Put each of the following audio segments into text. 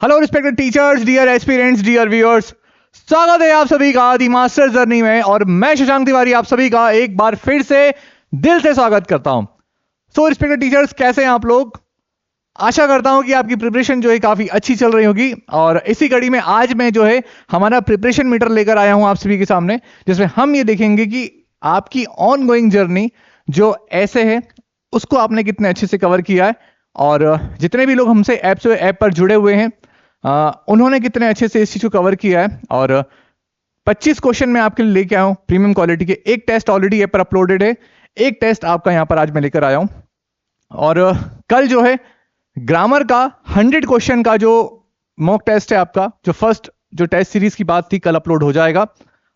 Hello respected teachers, dear aspirants, dear viewers, स्वागत है आप सभी का दी मास्टर जर्नी में। और मैं शशांक तिवारी आप सभी का एक बार फिर से दिल से स्वागत करता हूं। सो रिस्पेक्टेड टीचर्स, कैसे हैं आप लोग? आशा करता हूं कि आपकी प्रिपरेशन जो है काफी अच्छी चल रही होगी। और इसी कड़ी में आज मैं जो है हमारा प्रिपरेशन मीटर लेकर आया हूं आप सभी के सामने, जिसमें हम ये देखेंगे कि आपकी ऑन गोइंग जर्नी जो ऐसे है उसको आपने कितने अच्छे से कवर किया है। और जितने भी लोग हमसे ऐप पर जुड़े हुए हैं उन्होंने कितने अच्छे से इस चीज को कवर किया है। और 25 क्वेश्चन मैं आपके लिए लेके आया हूं प्रीमियम क्वालिटी के। एक टेस्ट ऑलरेडी ऐप पर अपलोडेड है, एक टेस्ट आपका यहां पर आज मैं लेकर आया हूं। और कल जो है ग्रामर का 100 क्वेश्चन का जो मॉक टेस्ट है आपका, जो फर्स्ट जो टेस्ट सीरीज की बात थी, कल अपलोड हो जाएगा।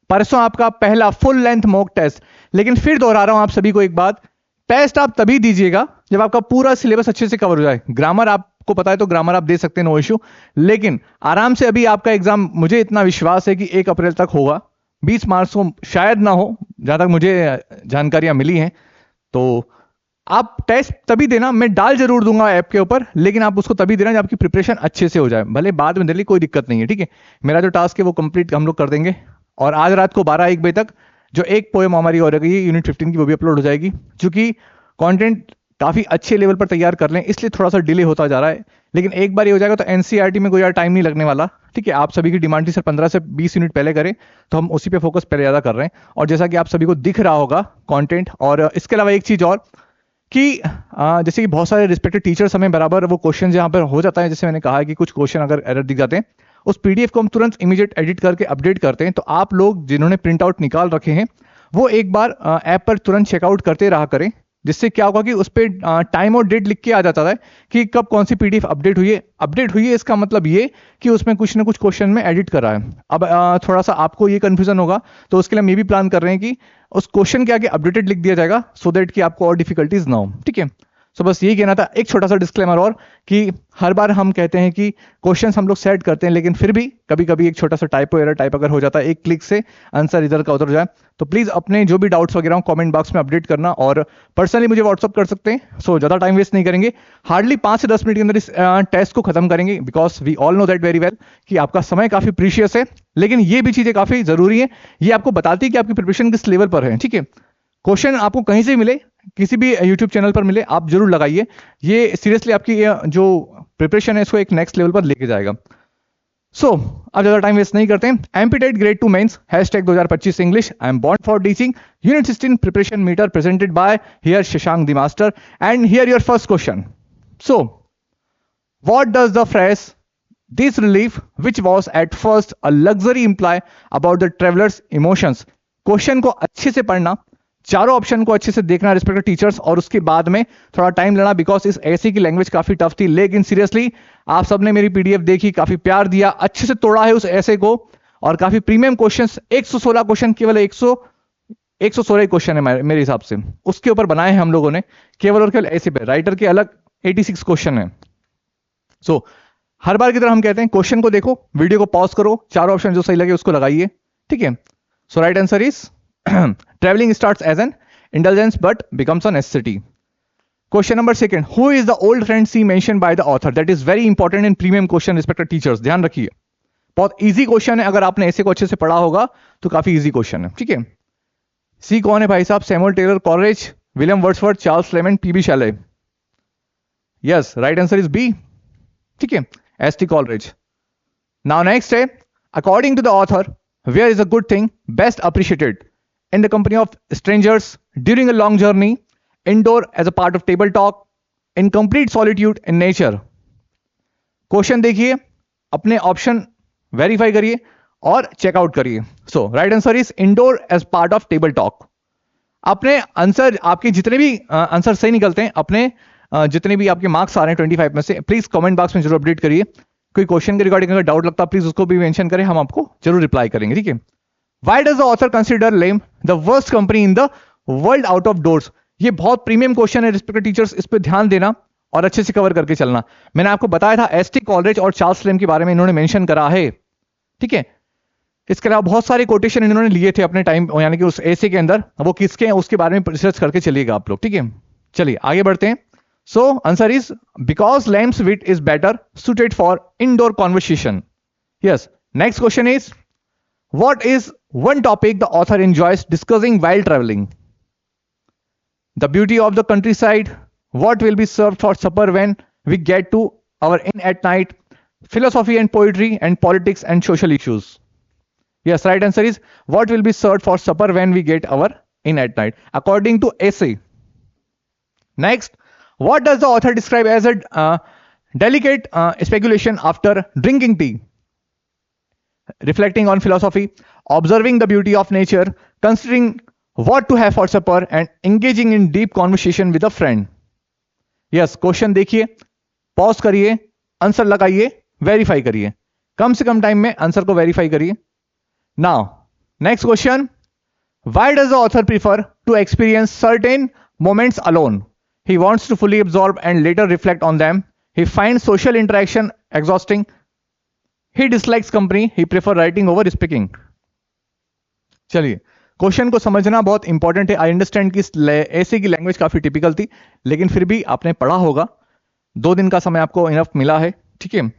परसों आपका पहला फुल लेंथ मॉक टेस्ट। लेकिन फिर दोहरा रहा हूं आप सभी को एक बात, टेस्ट आप तभी दीजिएगा जब आपका पूरा सिलेबस अच्छे से कवर हो जाए। ग्रामर आपको पता है तो ग्रामर आप दे सकते हैं, नो इश्यू। लेकिन आराम से अभी आपका एग्जाम, मुझे इतना विश्वास है कि 1 अप्रैल तक होगा। 20 मार्च को शायद ना हो, जहां तक मुझे जानकारियां मिली हैं। तो आप टेस्ट तभी देना, मैं डाल जरूर दूंगा ऐप के ऊपर, लेकिन आप उसको तभी देना जब आपकी प्रिपरेशन अच्छे से हो जाए। भले बाद में दे ली, कोई दिक्कत नहीं है, ठीक है। मेरा जो टास्क है वो कंप्लीट हम लोग कर देंगे। और आज रात को 12-1 बजे तक जो एक पोएम हमारी हो रही है यूनिट 15 की, वो भी अपलोड हो जाएगी। क्योंकि कंटेंट काफी अच्छे लेवल पर तैयार कर लें, इसलिए थोड़ा सा डिले होता जा रहा है। लेकिन एक बार ये हो जाएगा तो एनसीईआरटी में कोई यार टाइम नहीं लगने वाला, ठीक है। आप सभी की डिमांड थी सर 15 से 20 यूनिट पहले करें, तो हम उसी पे फोकस पहले ज्यादा कर रहे हैं। और जैसा कि आप सभी को दिख रहा होगा कंटेंट। और इसके अलावा एक चीज और कि जैसे कि बहुत सारे रिस्पेक्टेड टीचर्स हमें बराबर वो क्वेश्चन यहाँ पर हो जाता है, जैसे मैंने कहा है कि कुछ क्वेश्चन अगर एरर दिख जाते हैं, उस पीडीएफ को हम तुरंत इमीडिएट एडिट करके अपडेट करते हैं। तो आप लोग जिन्होंने प्रिंट आउट निकाल रखे हैं वो एक बार ऐप पर तुरंत चेकआउट करते रहा करें, जिससे क्या होगा कि उस पर टाइम और डेट लिख के आ जाता है कि कब कौन सी पीडीएफ अपडेट हुई है। इसका मतलब ये कि उसमें कुछ ना कुछ क्वेश्चन में एडिट कर रहा है। अब थोड़ा सा आपको ये कंफ्यूजन होगा, तो उसके लिए हम ये भी प्लान कर रहे हैं कि उस क्वेश्चन के आगे अपडेटेड लिख दिया जाएगा, सो दैट कि आपको और डिफिकल्टीज ना हो, ठीक है। सो बस यही कहना था। एक छोटा सा डिस्क्लेमर और, कि हर बार हम कहते हैं कि क्वेश्चंस हम लोग सेट करते हैं, लेकिन फिर भी कभी कभी एक छोटा सा टाइप अगर हो जाता है, एक क्लिक से आंसर इधर का उधर जाए, तो प्लीज अपने जो भी डाउट्स वगैरह कमेंट बॉक्स में अपडेट करना। और पर्सनली मुझे व्हाट्सअप कर सकते हैं। सो ज्यादा टाइम वेस्ट नहीं करेंगे, हार्डली 5 से 10 मिनट के अंदर इस टेस्ट को खत्म करेंगे, because we all know that very well कि आपका समय काफी प्रीशियस है। लेकिन ये भी चीजें काफी जरूरी है, ये आपको बताती है कि आपकी प्रिपरेशन किस लेवल पर है, ठीक है। क्वेश्चन आपको कहीं से मिले, किसी भी यूट्यूब चैनल पर मिले, आप जरूर लगाइए। ये सीरियसली आपकी जो प्रिपरेशन है इसको एक नेक्स्ट लेवल पर लेके जाएगा। सो अब ज्यादा टाइम वेस्ट नहीं करते हैं। MPTET grade 2 mains #2025 English, I am born for teaching, unit 16 preparation meter presented by here Shashank the master. And here your first question. So what does the phrase this relief which was at first a luxury imply about the traveler's emotions? Question को अच्छे से पढ़ना, चारों option को अच्छे से देखना respected teachers, और उसके बाद में थोड़ा टाइम लेना, बिकॉज इस ऐसे की लैंग्वेज काफी टफ थी। लेकिन सीरियसली आप सबने मेरी पीडीएफ देखी, काफी प्यार दिया, अच्छे से तोड़ा है उस ऐसे को। और काफी प्रीमियम क्वेश्चंस, 116 क्वेश्चन, केवल 116 क्वेश्चन है मेरे हिसाब से, उसके ऊपर बनाए हैं हम लोगों ने, केवल और केवल ऐसे पे। राइटर के अलग 86 क्वेश्चन है। सो हर बार की तरह हम कहते हैं क्वेश्चन को देखो, वीडियो को पॉज करो, चारों ऑप्शन जो सही लगे उसको लगाइए, ठीक है। So right answer is traveling starts as an indulgence but becomes a necessity. Question number 2, who is the old friend C mentioned by the author? That is very important in premium question respected teachers, ध्यान रखिए। बहुत easy question है, अगर आपने ऐसे को अच्छे से पढ़ा होगा तो काफी इजी क्वेश्चन है, ठीक है। सी कौन है भाई साहब? Samuel Taylor Coleridge, William Wordsworth, Charles Lemon, PB Shelley. Yes, right answer is B, ठीक है, एसटी कॉलरिज। नाउ नेक्स्ट है, according to the author where is a good thing best appreciated in the company of strangers, during a long journey, indoor as a part of table talk, in complete solitude in nature? Question देखिए, अपने option verify करिए और checkout करिए। So right answer is indoor as part of table talk. अपने answer, आपके जितने भी answer सही निकलते हैं, अपने जितने भी आपके मार्क्स आ रहे हैं 25 में से, प्लीज कमेंट बॉक्स में जरूर अपडेट करिए। कोई क्वेश्चन के रिगार्डिंग अगर डाउट लगता है प्लीज उसको भी मेंशन करें, हम आपको जरूर रिप्लाई करेंगे, ठीक है। Why does the author consider Lame the worst company in the world out of doors? ये बहुत प्रीमियम क्वेश्चन है रिस्पेक्टेड टीचर्स, इस पे ध्यान देना और अच्छे से कवर करके चलना। मैंने आपको बताया था एसटी कॉलरिज और चार्ल्स लेम के बारे में इन्होंने मेंशन करा है, ठीक है। इसके अलावा बहुत सारे कोटेशन इन्होंने लिए थे अपने टाइम, यानी कि उस ऐसे के अंदर, वो किसके हैं उसके बारे में रिसर्च करके चलिएगा आप लोग, ठीक है। चलिए आगे बढ़ते हैं। So answer is because lamb's wit is better suited for indoor conversation. Yes. Next question is, what is one topic the author enjoys discussing while traveling? The beauty of the countryside, what will be served for supper when we get to our inn at night, philosophy and poetry, and politics and social issues. Yes, right answer is what will be served for supper when we get our inn at night, according to essay. Next, what does the author describe as a delicate speculation after drinking tea? Reflecting on philosophy, observing the beauty of nature, considering what to have for supper, and engaging in deep conversation with a friend. Yes, question देखिए, pause करिए, answer लगाइए, verify करिए, कम से कम time में answer को verify करिए. Now, next question. Why does the author prefer to experience certain moments alone? He wants to fully absorb and later reflect on them. He finds social interaction exhausting. He dislikes company. He prefers writing over speaking. चलिए, question को समझना बहुत important है. I understand कि ऐसे की language काफी typical थी, लेकिन फिर भी आपने पढ़ा होगा. 2 दिन का समय आपको इनफ मिला है, ठीक है.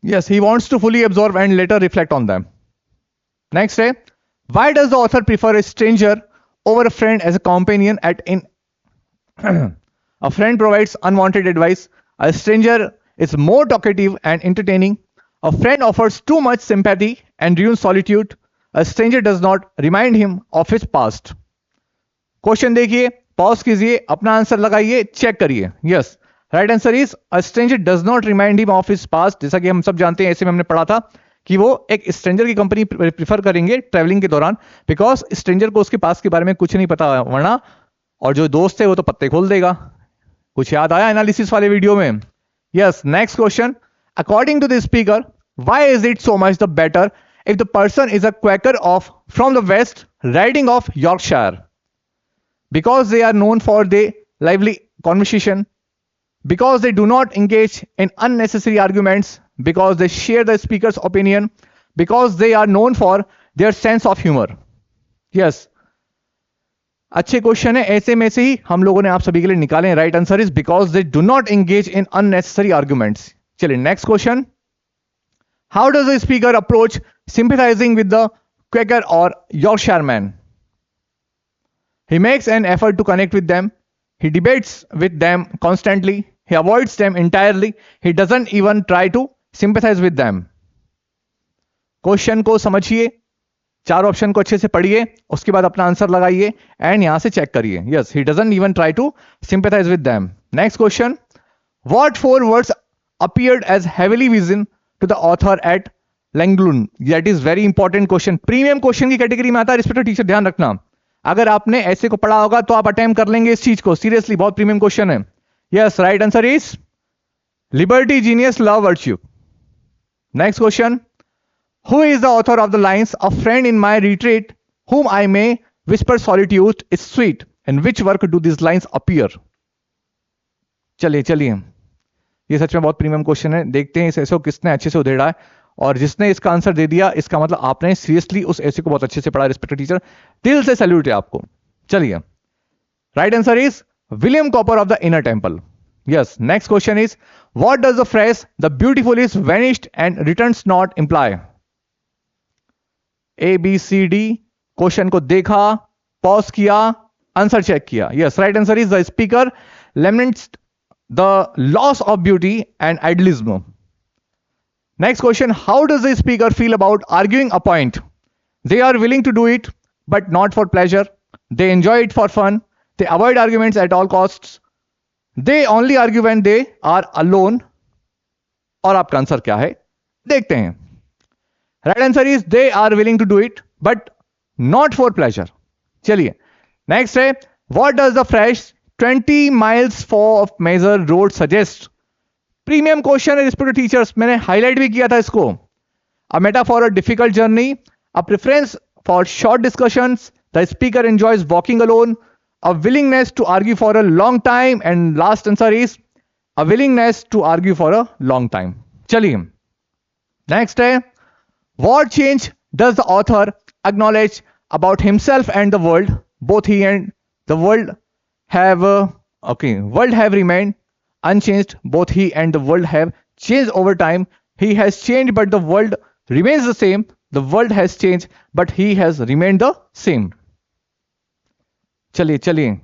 Yes, he wants to fully absorb and later reflect on them. Next है, why does the author prefer a stranger over a friend as a companion at in a friend provides unwanted advice. A stranger is more talkative and entertaining. A friend offers too much sympathy and ruins solitude. A stranger does not remind him of his past. Question देखिए, pause कीजिए, अपना answer लगाइए, check करिए. Yes, right answer is a stranger does not remind him of his past. जैसा कि हम सब जानते हैं, ऐसे में हमने पढ़ा था कि वो एक स्ट्रेंजर की कंपनी प्रीफर करेंगे ट्रैवलिंग के दौरान, बिकॉज स्ट्रेंजर को उसके पास के बारे में कुछ नहीं पता, वरना और जो दोस्त है वो तो पत्ते खोल देगा. कुछ याद आया एनालिसिस वाले वीडियो में? Yes. Next question, according to the speaker, why is it so much the better if the person is a Quaker from the West riding of Yorkshire? Because they are known for their lively conversation, because they do not engage in unnecessary arguments, because they share the speaker's opinion, because they are known for their sense of humor. Yes, अच्छे question है. ऐसे में से ही हम लोगों ने आप सभी के लिए निकाले. Right answer is because they do not engage in unnecessary arguments. चलिए, next question. How does the speaker approach sympathizing with the Quaker or Yorkshire man? He makes an effort to connect with them. He debates with them constantly. He avoids them entirely. He doesn't even try to sympathize with them. Question को समझिए, 4 option को अच्छे से पढ़िए, उसके बाद अपना answer लगाइए एंड यहां से चेक करिए. Yes, he doesn't even try to sympathize with them. Next question. What 4 words appeared as heavily vision to the author at Langloon? That is very important question. Premium question की category में आता है. Respected teacher, ध्यान रखना, अगर आपने ऐसे को पढ़ा होगा तो आप अटेम्प्ट कर लेंगे इस चीज को. सीरियसली बहुत प्रीमियम क्वेश्चन है. Yes, right answer is liberty, genius, love, virtue. Next question. Who is the author of the lines a friend in my retreat whom I may whisper solitude is sweet? In which work do these lines appear? चलिए चलिए, ये सच में बहुत premium question है. देखते हैं इस ऐसे को किसने अच्छे से उधेड़ा है, और जिसने इसका आंसर दे दिया इसका मतलब आपने सीरियसली उस ऐसे को बहुत अच्छे से पढ़ा. रिस्पेक्टेड टीचर, दिल से सैल्यूट है आपको. चलिए, right answer is William Cowper of the inner temple. Yes. Next question is, what does the phrase the beautiful is vanished and returns not imply? A B C D. Question को देखा, pause किया, answer check किया. Yes, right answer is the speaker laments the loss of beauty and idealism. Next question. How does the speaker feel about arguing a point? They are willing to do it, but not for pleasure. They enjoy it for fun. They avoid arguments at all costs. They only argue when they are alone. और आपका answer क्या है, देखते हैं. Right answer is they are willing to do it but not for pleasure. चलिए, next है, what does the fresh 20 miles of measure road suggest? Premium question है respected teachers, मैंने हाईलाइट भी किया था इसको. A metaphor a difficult journey, a preference for short discussions, the speaker enjoys walking alone, a willingness to argue for a long time, and last answer is a willingness to argue for a long time. चलिए, next है, what change does the author acknowledge about himself and the world? Both he and the world have okay, world have remained unchanged. Both he and the world have changed over time. He has changed, but the world remains the same. The world has changed, but he has remained the same. चलिए चलिए.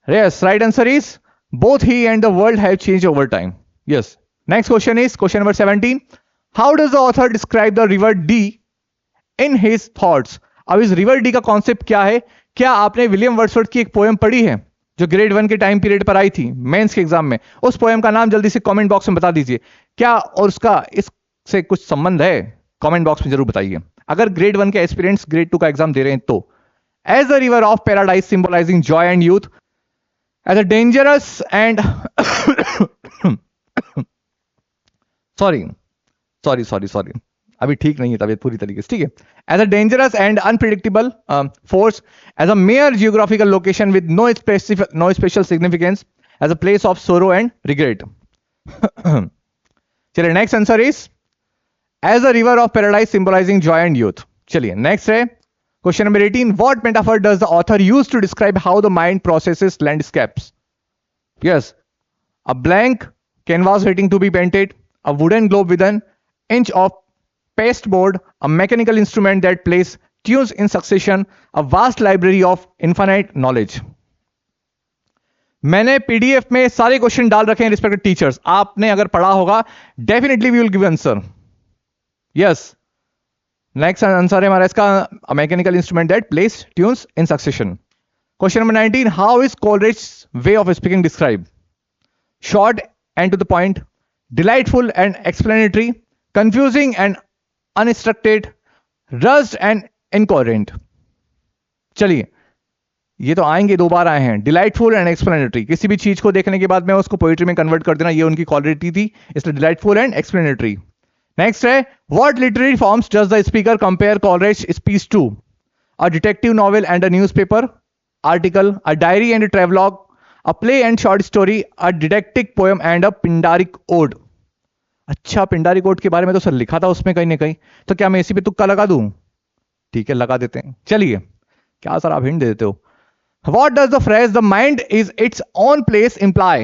Yes, right answer is both he and the world have changed over time. Yes. Next question is question number 17. How does the author describe the river D in his thoughts? अब इस river D का concept क्या है? क्या आपने William Wordsworth की एक poem पढ़ी है जो ग्रेड 1 के टाइम पीरियड पर आई थी मेंस के एग्जाम में? उस पोएम का नाम जल्दी से कमेंट बॉक्स में बता दीजिए. क्या और उसका इससे कुछ संबंध है? कमेंट बॉक्स में जरूर बताइए. अगर ग्रेड 1 के एस्पिरेंट्स ग्रेड 2 का एग्जाम दे रहे हैं तो. As the river of paradise symbolising joy and youth, as a dangerous and sorry अभी ठीक नहीं है तबीयत पूरी तरीके से. ठीक है. As a dangerous and unpredictable force, as a mere geographical location with no special significance, as a place of sorrow and regret. चलिए next answer is as a river of paradise symbolising joy and youth. चलिए next है question number 18. What metaphor does the author use to describe how the mind processes landscapes? Yes, a blank canvas waiting to be painted, a wooden globe with an inch of pasteboard, a mechanical instrument that plays tunes in succession, a vast library of infinite knowledge. मैंने PDF में सारे question डाल रखे हैं respected teachers. आपने अगर पढ़ा होगा definitely we will give answer. Yes, next answer है हमारा इसका mechanical instrument that plays tunes in succession. Question number 19. How is Coleridge's way of speaking describe? Short and to the point, delightful and explanatory, confusing and uninstructed, rushed and incoherent. चलिए, ये तो आएंगे, दो बार आए हैं. Delightful and explanatory. किसी भी चीज को देखने के बाद में उसको पोइट्री में कन्वर्ट कर देना, ये उनकी क्वालिटी थी, इसलिए डिलाइटफुल एंड एक्सप्लेनेटरी. नेक्स्ट है what literary forms does the speaker compare Coleridge speech to? A detective novel and a newspaper article, a diary and a travelogue, a play and short story, a didactic poem and a Pindaric ode. अच्छा, पिंडारिक odd के बारे में तो sir लिखा था उसमें कहीं ना कहीं, तो क्या मैं इसी पे तुक्का लगा दूं? ठीक है, लगा देते हैं. चलिए, क्या सर आप हिंट दे देते हो? What does the phrase "the mind is its own place" imply?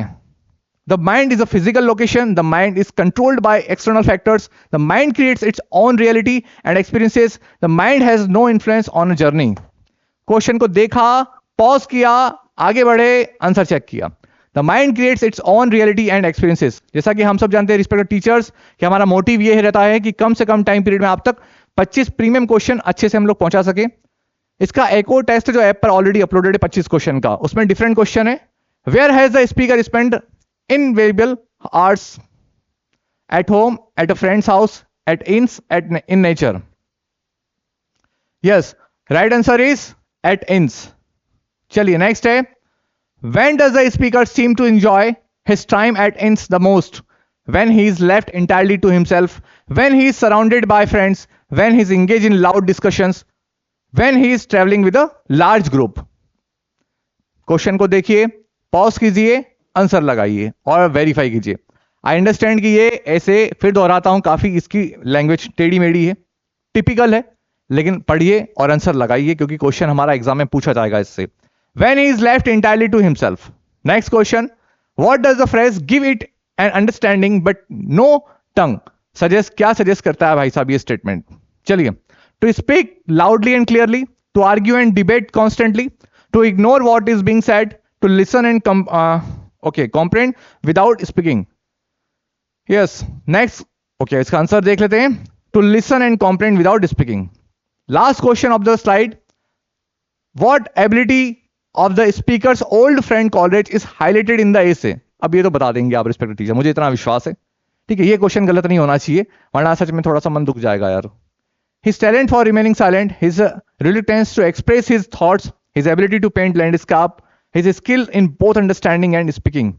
The mind is a physical location. The mind is controlled by external factors. The mind creates its own reality and experiences. The mind has no influence on a journey. Question को देखा, pause किया, आगे बढ़े, answer check किया. The mind creates its own reality and experiences. जैसा कि हम सब जानते हैं रिस्पेक्टेड टीचर्स कि हमारा मोटिव ये रहता है कि कम से कम टाइम पीरियड में आप तक 25 प्रीमियम क्वेश्चन अच्छे से हम लोग पहुंचा सके. इसका एक और टेस्ट जो ऐप पर ऑलरेडी अपलोडेड है 25 क्वेश्चन का, उसमें डिफरेंट क्वेश्चन है. Where has the speaker spend invariable hours? At home, at a friend's house, at inns, at in nature. Yes, right answer is at inns. चलिए next है when does the speaker seem to enjoy his time at inns the most? When he is left entirely to himself, when he is surrounded by friends, when he is engaged in loud discussions, when he is traveling with a large group. Question को देखिए, pause कीजिए, answer लगाइए और verify कीजिए. I understand कि ये ऐसे फिर दोहराता हूं, काफी इसकी लैंग्वेज टेढ़ी मेढ़ी है, टिपिकल है, लेकिन पढ़िए और आंसर लगाइए क्योंकि क्वेश्चन हमारा एग्जाम में पूछा जाएगा इससे. When he is left entirely to himself. Next question. What does the phrase "give it an understanding but no tongue" suggest? क्या suggest करता है भाई साहब ये स्टेटमेंट? चलिए, to speak loudly and clearly, to argue and debate constantly, to ignore what is being said, to listen and comprehend without speaking. Yes. Next. Okay, इसका answer देख लेते हैं. To listen and comprehend without speaking. Last question of the slide. What ability of the speaker's old friend Coleridge is highlighted in the essay? अब ये तो बता देंगे आप रिस्पेक्टेड टीचर, मुझे इतना विश्वास है. ठीक है, ये क्वेश्चन गलत नहीं होना चाहिए, वरना सच में थोड़ा सा मन दुख जाएगा यार. His talent for remaining silent, his reluctance to express his thoughts, his ability to paint landscape, his skill in both understanding and speaking.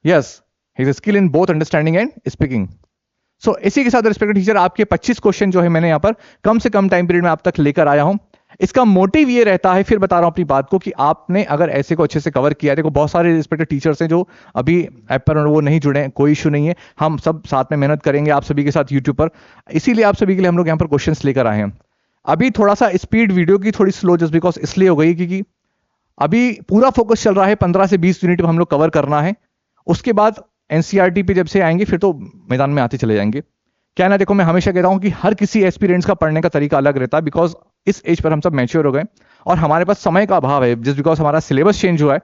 Yes, his skill in both understanding and speaking. So इसी के साथ respected teacher आपके 25 question जो है मैंने यहाँ पर कम से कम टाइम पीरियड में आप तक लेकर आया हूं. इसका मोटिव ये रहता है, फिर बता रहा हूं अपनी बात को, कि आपने अगर ऐसे को अच्छे से कवर किया है. देखो बहुत सारे रिस्पेक्टेड टीचर्स हैं जो अभी ऐप पर वो नहीं जुड़े हैं, कोई इशू नहीं है, हम सब साथ में मेहनत करेंगे आप सभी के साथ यूट्यूब पर. इसीलिए आप सभी के लिए हम लोग यहाँ पर क्वेश्चंस लेकर आए हैं. अभी थोड़ा सा स्पीड वीडियो की थोड़ी स्लो जस्ट बिकॉज इसलिए हो गई क्योंकि अभी पूरा फोकस चल रहा है 15 से 20 यूनिट हम लोग कवर करना है। उसके बाद एनसीईआरटी पे जब से आएंगे फिर तो मैदान में आते चले जाएंगे। क्या ना, देखो मैं हमेशा कहता हूं कि हर किसी एस्पिरेंट्स का पढ़ने का तरीका अलग रहता है, बिकॉज इस एज पर हम सब मैच्योर हो गए और हमारे पास समय का अभाव है, जस्ट बिकॉज हमारा सिलेबस चेंज हुआ है।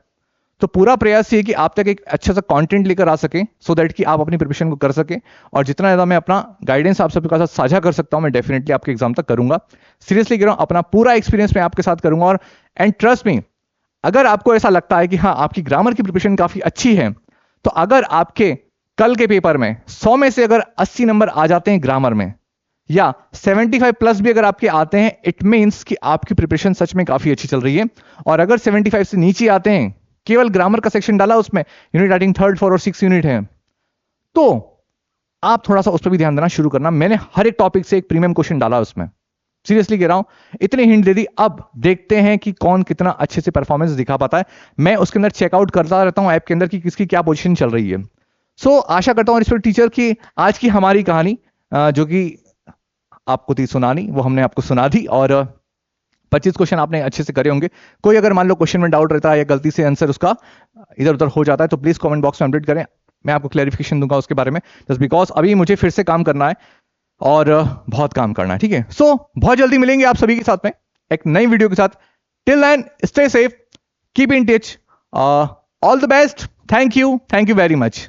तो पूरा प्रयास ये है कि आप तक एक अच्छा सा कंटेंट लेकर आ सके, सो दैट कि आप अपनी प्रिपरेशन को कर सके। और जितना ज़्यादा मैं अपना गाइडेंस आप सबके साथ साझा कर सकता हूं, मैं डेफिनेटली आपके एग्जाम तक करूंगा। सीरियसली कह रहा हूं, अपना पूरा एक्सपीरियंस मैं आपके साथ करूंगा। और एंड ट्रस्ट मी, अगर आपको ऐसा लगता है कि हाँ आपकी ग्रामर की प्रिपरेशन काफी अच्छी है, तो अगर आपके कल के पेपर में 100 में से अगर 80 नंबर आ जाते हैं ग्रामर में, या 75 प्लस भी अगर आपके आते हैं, इट मींस कि आपकी प्रिपरेशन सच में काफी अच्छी चल रही है। और अगर 75 से नीचे आते हैं, केवल ग्रामर का सेक्शन डाला उसमें, यूनिट आई थिंक 3rd 4 और 6 यूनिट है, तो आप थोड़ा सा उस पर भी ध्यान देना शुरू करना। मैंने हर एक टॉपिक से एक प्रीमियम क्वेश्चन डाला उसमें, सीरियसली कह रहा हूं, इतनी हिंट दे दी। अब देखते हैं कि कौन कितना अच्छे से परफॉर्मेंस दिखा पाता है। मैं उसके अंदर चेकआउट करता रहता हूं ऐप के अंदर कि किसकी क्या पोजीशन चल रही है। सो आशा करता हूं रिस्पेक्ट टीचर की आज की हमारी कहानी जो कि आपको थी सुनानी, वो हमने आपको सुना दी। और 25 क्वेश्चन आपने अच्छे से करे होंगे। कोई अगर मान लो क्वेश्चन में डाउट रहता है या गलती से आंसर उसका इधर उधर हो जाता है, तो प्लीज कमेंट बॉक्स में अपडेट करें, मैं आपको क्लैरिफिकेशन दूंगा उसके बारे में। जस्ट बिकॉज अभी मुझे फिर से काम करना है और बहुत काम करना है, ठीक है। सो बहुत जल्दी मिलेंगे आप सभी के साथ में एक नई वीडियो के साथ। Till then stay safe, keep in touch, all the best, thank you very much.